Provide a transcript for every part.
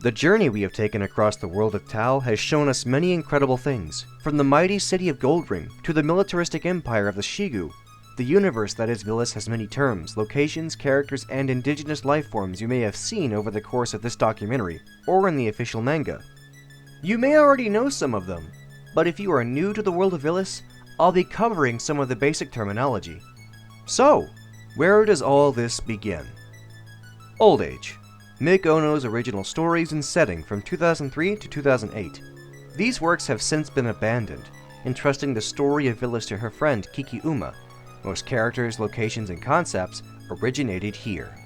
The journey we have taken across the world of Tal has shown us many incredible things, from the mighty city of Goldring to the militaristic empire of the Shigu. The universe that is Vilous has many terms, locations, characters, and indigenous life forms you may have seen over the course of this documentary, or in the official manga. You may already know some of them, but if you are new to the world of Vilous, I'll be covering some of the basic terminology. So, where does all this begin? Old Age. Mick Ono's original stories and setting from 2003 to 2008. These works have since been abandoned, entrusting the story of Vilous to her friend Kiki Uma. Most characters, locations, and concepts originated here.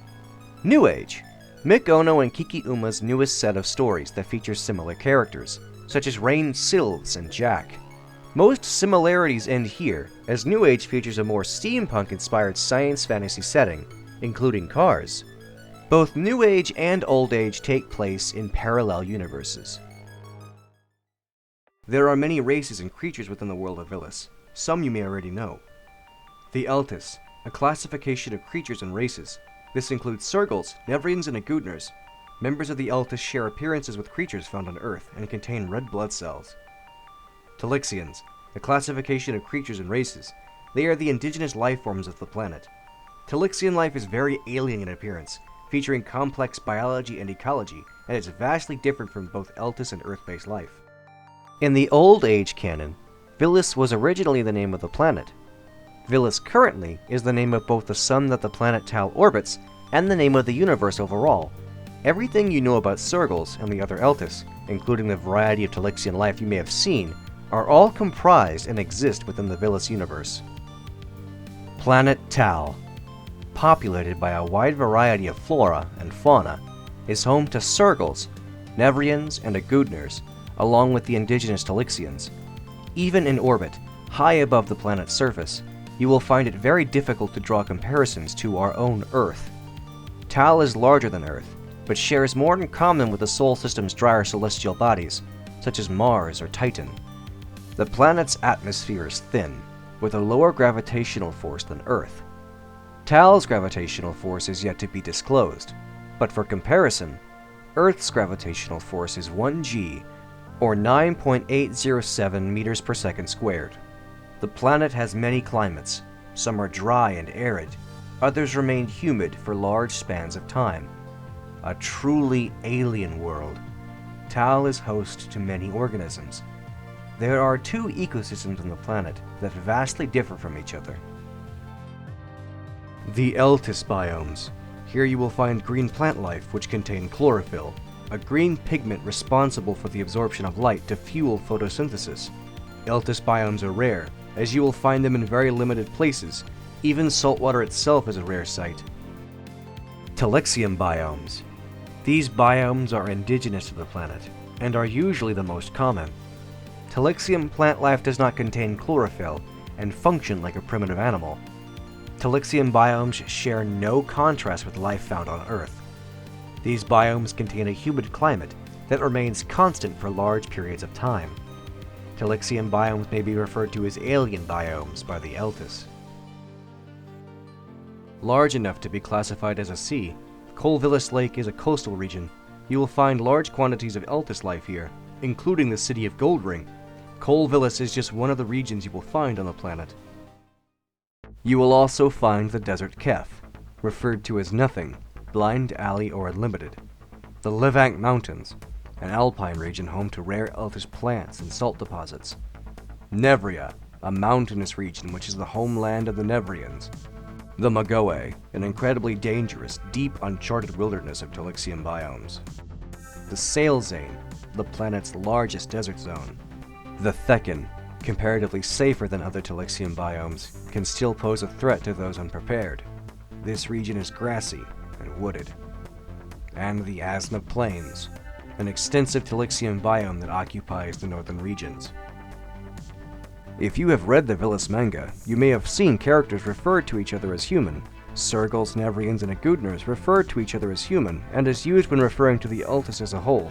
New Age. Mick Ono and Kiki Uma's newest set of stories that feature similar characters, such as Rain Sylves and Jack. Most similarities end here, as New Age features a more steampunk-inspired science fantasy setting, including cars. Both New Age and Old Age take place in parallel universes. There are many races and creatures within the world of Vilous. Some you may already know. The Eltis, a classification of creatures and races. This includes Sergals, Nevrians, and Agudners. Members of the Eltis share appearances with creatures found on Earth and contain red blood cells. Telixians, a classification of creatures and races. They are the indigenous life forms of the planet. Telixian life is very alien in appearance, featuring complex biology and ecology, and is vastly different from both Eltis and Earth-based life. In the Old Age canon, Vilous was originally the name of the planet. Vilous currently is the name of both the sun that the planet Tal orbits and the name of the universe overall. Everything you know about Sergals and the other Eltis, including the variety of Telixian life you may have seen, are all comprised and exist within the Vilous universe. Planet Tal, populated by a wide variety of flora and fauna, is home to Sergals, Nevrians, and Agudners, along with the indigenous Telixians. Even in orbit, high above the planet's surface, you will find it very difficult to draw comparisons to our own Earth. Tal is larger than Earth, but shares more in common with the Sol system's drier celestial bodies, such as Mars or Titan. The planet's atmosphere is thin, with a lower gravitational force than Earth. Tal's gravitational force is yet to be disclosed, but for comparison, Earth's gravitational force is 1 g, or 9.807 meters per second squared. The planet has many climates. Some are dry and arid, others remain humid for large spans of time. A truly alien world. Tal is host to many organisms. There are two ecosystems on the planet that vastly differ from each other. The Eltis biomes. Here you will find green plant life which contain chlorophyll, a green pigment responsible for the absorption of light to fuel photosynthesis. Eltis biomes are rare, as you will find them in very limited places. Even saltwater itself is a rare sight. Telixian biomes. These biomes are indigenous to the planet, and are usually the most common. Telixian plant life does not contain chlorophyll, and function like a primitive animal. Telixian biomes share no contrast with life found on Earth. These biomes contain a humid climate that remains constant for large periods of time. Telixian biomes may be referred to as alien biomes by the Eltis. Large enough to be classified as a sea, Vilous Lake is a coastal region. You will find large quantities of Eltis life here, including the city of Goldring. Vilous is just one of the regions you will find on the planet. You will also find the Desert Kef, referred to as Nothing, Blind Alley, or Unlimited. The Levank Mountains, an alpine region home to rare Eltis plants and salt deposits. Nevria, a mountainous region which is the homeland of the Nevrians. The Magoe, an incredibly dangerous, deep, uncharted wilderness of Telixian biomes. The Sail Zane, the planet's largest desert zone. The Thekin, comparatively safer than other Telixian biomes, can still pose a threat to those unprepared. This region is grassy and wooded. And the Asna Plains, an extensive Telixian biome that occupies the northern regions. If you have read the Vilous manga, you may have seen characters referred to each other as human. Sergals, Nevrians, and Agudners refer to each other as human, and is used when referring to the Eltis as a whole.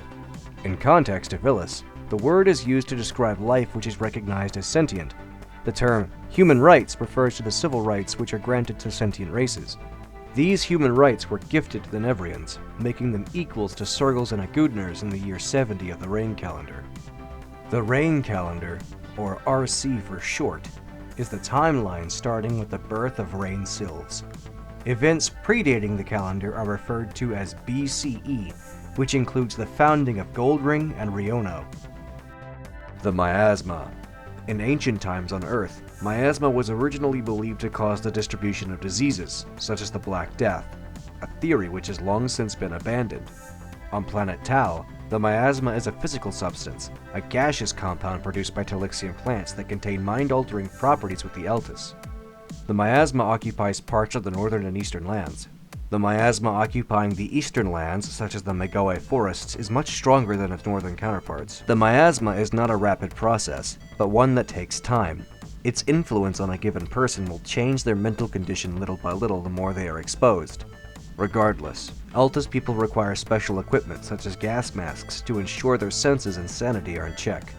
In context to Vilous, the word is used to describe life which is recognized as sentient. The term human rights refers to the civil rights which are granted to sentient races. These human rights were gifted to the Nevrians, making them equals to Sergals and Agudners in the year 70 of the Rain Calendar. The Rain Calendar, or RC for short, is the timeline starting with the birth of Rain Sylphs. Events predating the calendar are referred to as BCE, which includes the founding of Goldring and Riono. The Miasma. In ancient times on Earth, miasma was originally believed to cause the distribution of diseases, such as the Black Death, a theory which has long since been abandoned. On planet Tau, the miasma is a physical substance, a gaseous compound produced by Telixian plants that contain mind-altering properties with the Eltis. The miasma occupies parts of the northern and eastern lands. The miasma occupying the eastern lands, such as the Megoe forests, is much stronger than its northern counterparts. The miasma is not a rapid process, but one that takes time. Its influence on a given person will change their mental condition little by little the more they are exposed. Regardless, Altus people require special equipment such as gas masks to ensure their senses and sanity are in check.